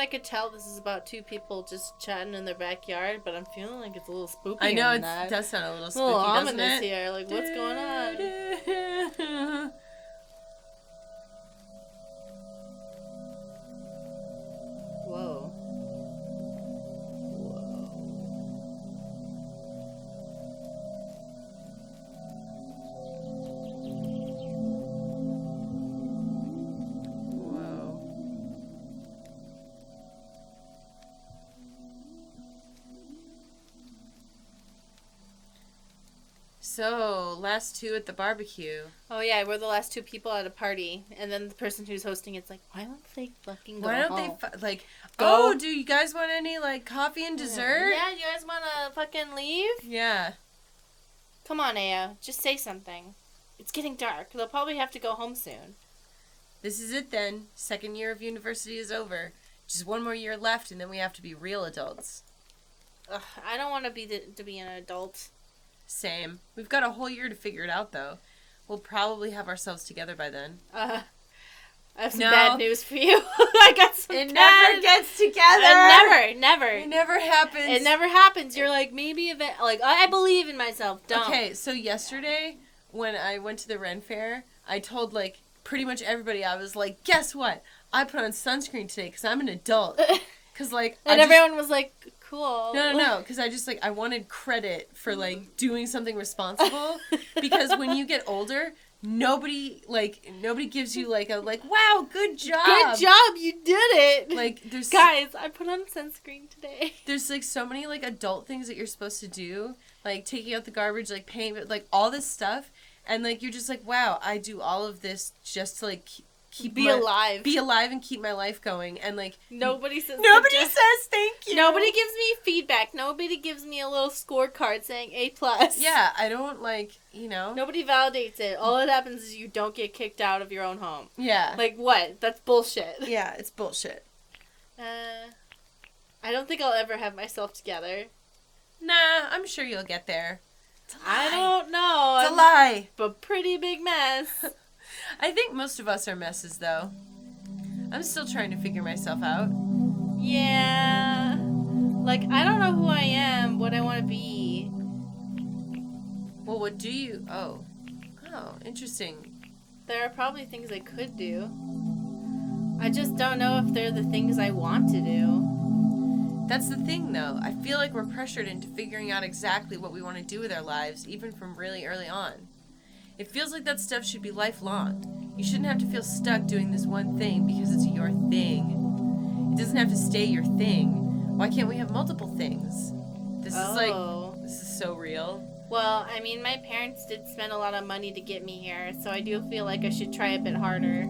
I could tell this is about two people just chatting in their backyard, but I'm feeling like it's a little spooky. I know, it does sound a little spooky, doesn't it? Here. Like, what's going on? Whoa. So, last two at the barbecue. Oh yeah, we're the last two people at a party, and then the person who's hosting it's like, why don't they fucking go home? Oh, do you guys want any, like, coffee and dessert? Yeah, you guys want to fucking leave? Yeah. Come on, Aya, just say something. It's getting dark. They'll probably have to go home soon. This is it then. Second year of university is over. Just one more year left, and then we have to be real adults. Ugh, I don't want to be an adult. Same. We've got a whole year to figure it out, though. We'll probably have ourselves together by then. I have some bad news for you. I got some never gets together. Never. It never happens. It never happens. You're like, maybe I believe in myself. Don't. Okay, so yesterday, when I went to the Ren Fair, I told, like, pretty much everybody, I was like, guess what? I put on sunscreen today because I'm an adult. Cause, like, everyone was like, cool. No, because I wanted credit for, like, doing something responsible, because when you get older, nobody gives you, like, wow, good job. Good job, you did it. Like, Guys, I put on sunscreen today. There's, like, so many, like, adult things that you're supposed to do, like, taking out the garbage, like, paying, like, all this stuff, and, like, you're just like, wow, I do all of this just to, like, be alive and keep my life going, and like nobody says thank you. Nobody gives me feedback. Nobody gives me a little scorecard saying A+. Yeah, I don't Nobody validates it. All that happens is you don't get kicked out of your own home. Yeah. Like what? That's bullshit. Yeah, it's bullshit. I don't think I'll ever have myself together. Nah, I'm sure you'll get there. I don't know. It's a lie. A pretty big mess. I think most of us are messes, though. I'm still trying to figure myself out. Yeah. Like, I don't know who I am, what I want to be. Well, what do you... Oh, interesting. There are probably things I could do. I just don't know if they're the things I want to do. That's the thing, though. I feel like we're pressured into figuring out exactly what we want to do with our lives, even from really early on. It feels like that stuff should be lifelong. You shouldn't have to feel stuck doing this one thing because it's your thing. It doesn't have to stay your thing. Why can't we have multiple things? This is so real. Well, I mean, my parents did spend a lot of money to get me here, so I do feel like I should try a bit harder.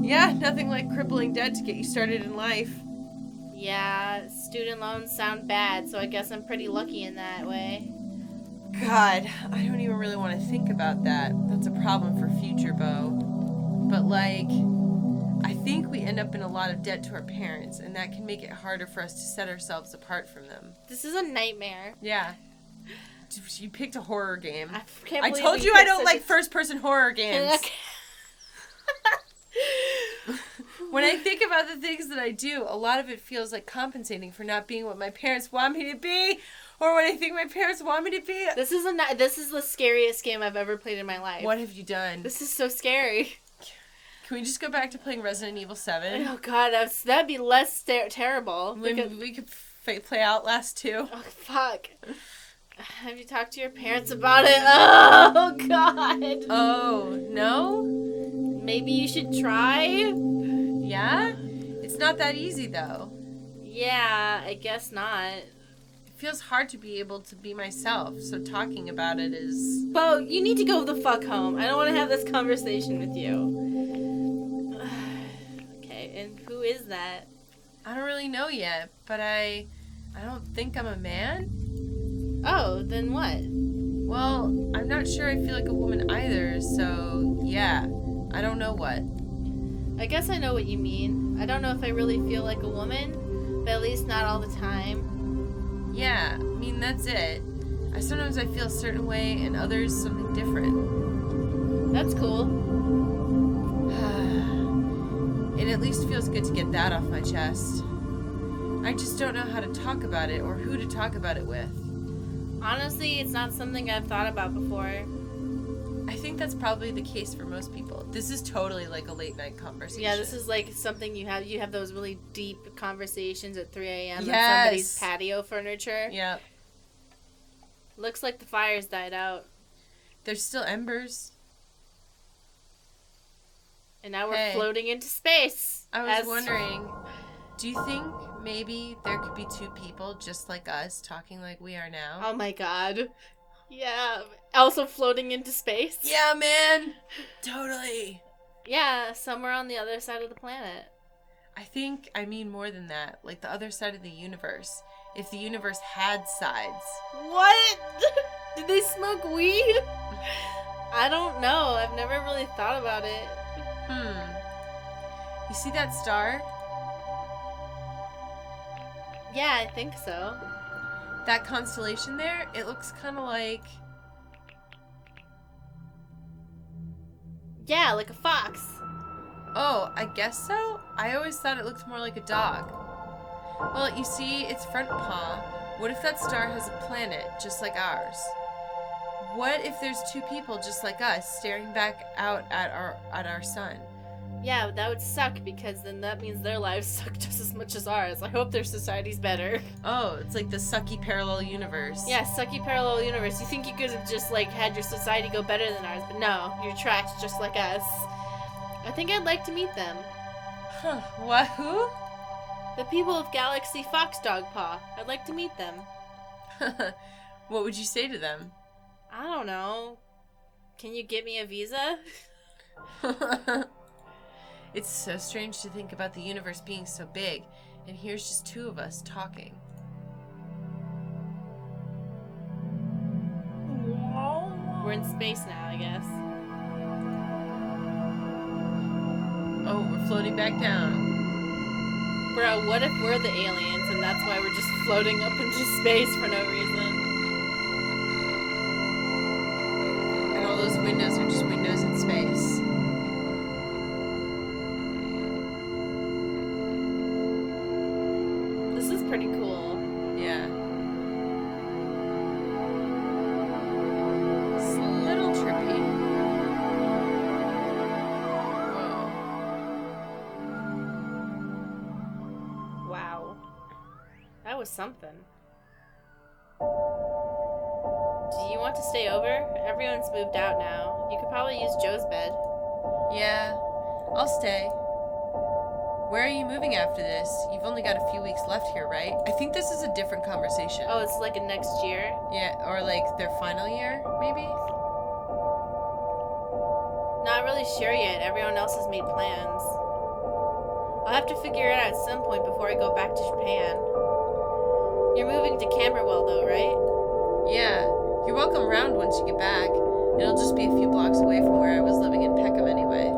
Yeah, nothing like crippling debt to get you started in life. Yeah, student loans sound bad, so I guess I'm pretty lucky in that way. God, I don't even really want to think about that. That's a problem for future Beau. But, like, I think we end up in a lot of debt to our parents, and that can make it harder for us to set ourselves apart from them. This is a nightmare. Yeah. You picked a horror game. I told you I don't like first-person horror games. When I think about the things that I do, a lot of it feels like compensating for not being what my parents want me to be, or what I think my parents want me to be. This is the scariest game I've ever played in my life. What have you done? This is so scary. Can we just go back to playing Resident Evil 7? Oh God, that'd be less terrible. We could play Outlast 2. Oh fuck. Have you talked to your parents about it? Oh God. Oh no? Maybe you should try? Yeah? It's not that easy, though. Yeah, I guess not. It feels hard to be able to be myself, so talking about it is... Beau, you need to go the fuck home. I don't want to have this conversation with you. Okay, and who is that? I don't really know yet, but I don't think I'm a man. Oh, then what? Well, I'm not sure I feel like a woman either, so yeah, I don't know what. I guess I know what you mean. I don't know if I really feel like a woman, but at least not all the time. Yeah, I mean, that's it. Sometimes I feel a certain way, and others something different. That's cool. It at least feels good to get that off my chest. I just don't know how to talk about it or who to talk about it with. Honestly, it's not something I've thought about before. I think that's probably the case for most people. This is totally like a late night conversation. Yeah, this is like something you have those really deep conversations at 3 a.m. Yes. on somebody's patio furniture. Yep. Looks like the fire's died out. There's still embers. And now we're floating into space. I was wondering, do you think maybe there could be two people just like us talking like we are now? Oh my god. Yeah. Also floating into space? Yeah, man. Totally. Yeah, somewhere on the other side of the planet. I mean more than that. Like the other side of the universe. If the universe had sides. What? Did they smoke weed? I don't know. I've never really thought about it. You see that star? Yeah, I think so. That constellation there, it looks kind of like... Yeah, like a fox. Oh, I guess so? I always thought it looked more like a dog. Well, you see, its front paw. What if that star has a planet just like ours? What if there's two people just like us staring back out at our sun? Yeah, that would suck because then that means their lives suck just as much as ours. I hope their society's better. Oh, it's like the sucky parallel universe. Yeah, sucky parallel universe. You think you could have just like had your society go better than ours, but no, you're trash just like us. I think I'd like to meet them. Huh, what, who? The people of Galaxy Fox Dog Paw. I'd like to meet them. What would you say to them? I don't know. Can you get me a visa? It's so strange to think about the universe being so big, and here's just two of us talking. We're in space now, I guess. Oh, we're floating back down. Bro, what if we're the aliens and that's why we're just floating up into space for no reason? And all those windows are just windows in space. This is pretty cool. Yeah. It's a little trippy. Whoa. Wow. That was something. Do you want to stay over? Everyone's moved out now. You could probably use Joe's bed. Yeah, I'll stay. Where are you moving after this? You've only got a few weeks left here, right? I think this is a different conversation. Oh, it's like a next year? Yeah, or like their final year, maybe? Not really sure yet. Everyone else has made plans. I'll have to figure it out at some point before I go back to Japan. You're moving to Camberwell though, right? Yeah, you're welcome round once you get back. It'll just be a few blocks away from where I was living in Peckham anyway.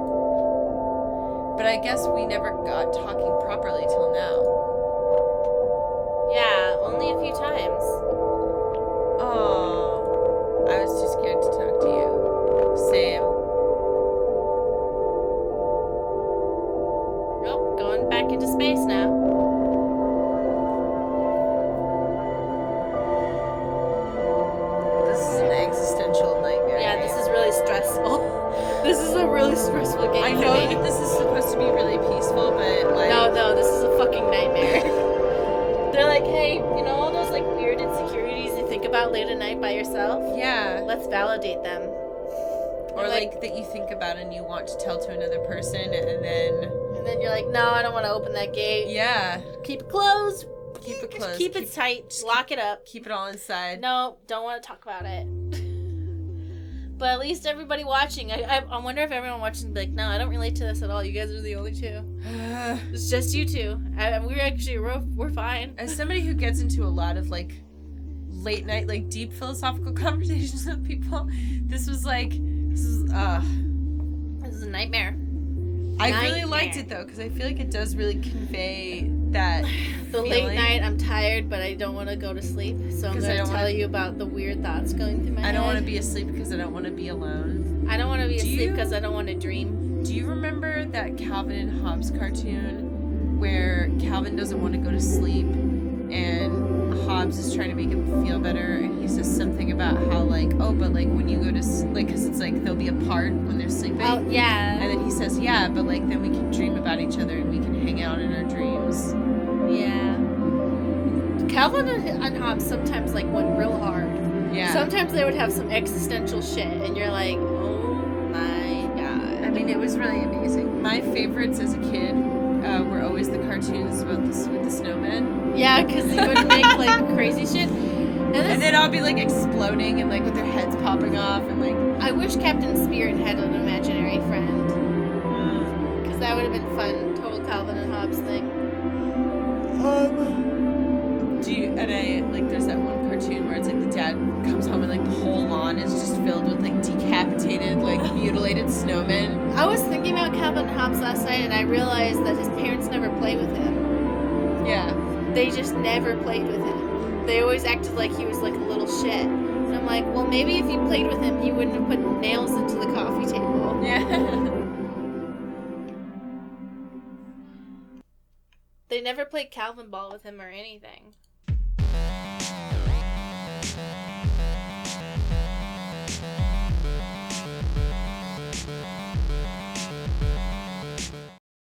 But I guess we never got talking properly till now. Yeah, only a few times. Oh, I was too scared to talk to you. Same. Oh, going back into space now. This is an existential nightmare. Yeah, this is really stressful. This is a really stressful game. I know that this is supposed to be really peaceful, but like... No, this is a fucking nightmare. They're like, hey, you know all those like weird insecurities you think about late at night by yourself? Yeah. Let's validate them. Or like that you think about and you want to tell to another person and then... And then you're like, no, I don't want to open that gate. Yeah. Keep it closed. Keep it closed. Keep it tight. Lock it up. Keep it all inside. No, don't want to talk about it. But at least everybody watching, I wonder if everyone watching would be like, no, I don't relate to this at all. You guys are the only two. It's just you two. We're fine. As somebody who gets into a lot of like late night, like deep philosophical conversations with people, this is a nightmare. I really liked it though, because I feel like it does really convey that The feeling. late night, I'm tired, but I don't want to go to sleep. So I'm going to tell you about the weird thoughts going through my head. I don't want to be asleep because I don't want to be alone. I don't want to be asleep because I don't want to dream. Do you remember that Calvin and Hobbes cartoon where Calvin doesn't want to go to sleep and Hobbes is trying to make him feel better, and he says something about how, like, oh, but, like, when you go to, like, because it's, like, they'll be apart when they're sleeping. Oh, yeah. And then he says, yeah, but, like, then we can dream about each other and we can hang out in our dreams. Yeah. Calvin and Hobbes sometimes, like, went real hard. Yeah. Sometimes they would have some existential shit, and you're like, oh my god. I mean, it was really amazing. My favorites as a kid were always the cartoons about with the snowmen. Yeah, because they would make, like, crazy shit. And they'd all be, like, exploding and, like, with their heads popping off and, like... I wish Captain Spirit had an imaginary friend. Because that would have been fun. Total Calvin and Hobbes thing. There's that one cartoon where it's, like, the dad comes home and, like, the whole lawn is just filled with, like, decapitated, like, mutilated snowmen. I was thinking about Calvin and Hobbes last night, and I realized that his parents never played with him. Yeah. They just never played with him. They always acted like he was, like, a little shit. And I'm like, well, maybe if you played with him, he wouldn't have put nails into the coffee table. Yeah. They never played Calvin ball with him or anything.